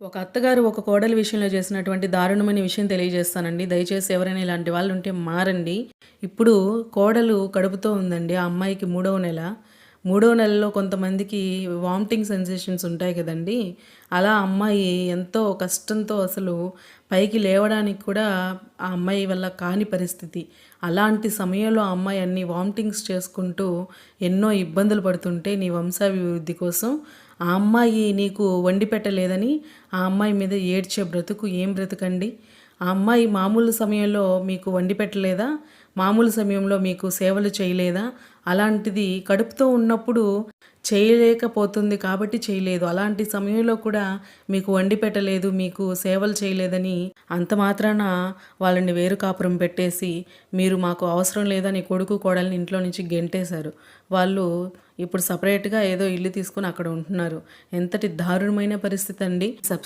ఒక అత్తగారు ఒక కోడలి విషయంలో చేసినటువంటి దారుణమైన విషయం తెలియజేస్తానండి. దయచేసి ఎవరైనా ఇలాంటి వాళ్ళు ఉంటే మారండి. ఇప్పుడు కోడలు కడుపుతో ఉందండి. ఆ అమ్మాయికి మూడవ నెల. మూడవ నెలలో కొంతమందికి వామిటింగ్ సెన్సేషన్స్ ఉంటాయి కదండీ! అలా అమ్మాయి ఎంతో కష్టంతో అసలు పైకి లేవడానికి కూడా ఆ అమ్మాయి వల్ల కాని పరిస్థితి. అలాంటి సమయంలో ఆ అమ్మాయి అన్ని వామిటింగ్స్ చేసుకుంటూ ఎన్నో ఇబ్బందులు పడుతుంటే నీ వంశాభివృద్ధి కోసం ఆ అమ్మాయి నీకు వండి పెట్టలేదని ఆ అమ్మాయి మీద ఏడ్చే బ్రతుకు ఏం బ్రతుకండి. ఆ అమ్మాయి మామూలు సమయంలో మీకు వండి పెట్టలేదా? మామూలు సమయంలో మీకు సేవలు చేయలేదా? అలాంటిది కడుపుతో ఉన్నప్పుడు చేయలేకపోతుంది కాబట్టి చేయలేదు. అలాంటి సమయంలో కూడా మీకు వండి పెట్టలేదు, మీకు సేవలు చేయలేదని అంత మాత్రాన వాళ్ళని వేరు కాపురం పెట్టేసి మీరు మాకు అవసరం లేదని కొడుకు కోడల్ని ఇంట్లో నుంచి గెంటేశారు. వాళ్ళు ఇప్పుడు సపరేట్గా ఏదో ఇల్లు తీసుకుని అక్కడ ఉంటున్నారు. ఎంతటి దారుణమైన పరిస్థితి అండి.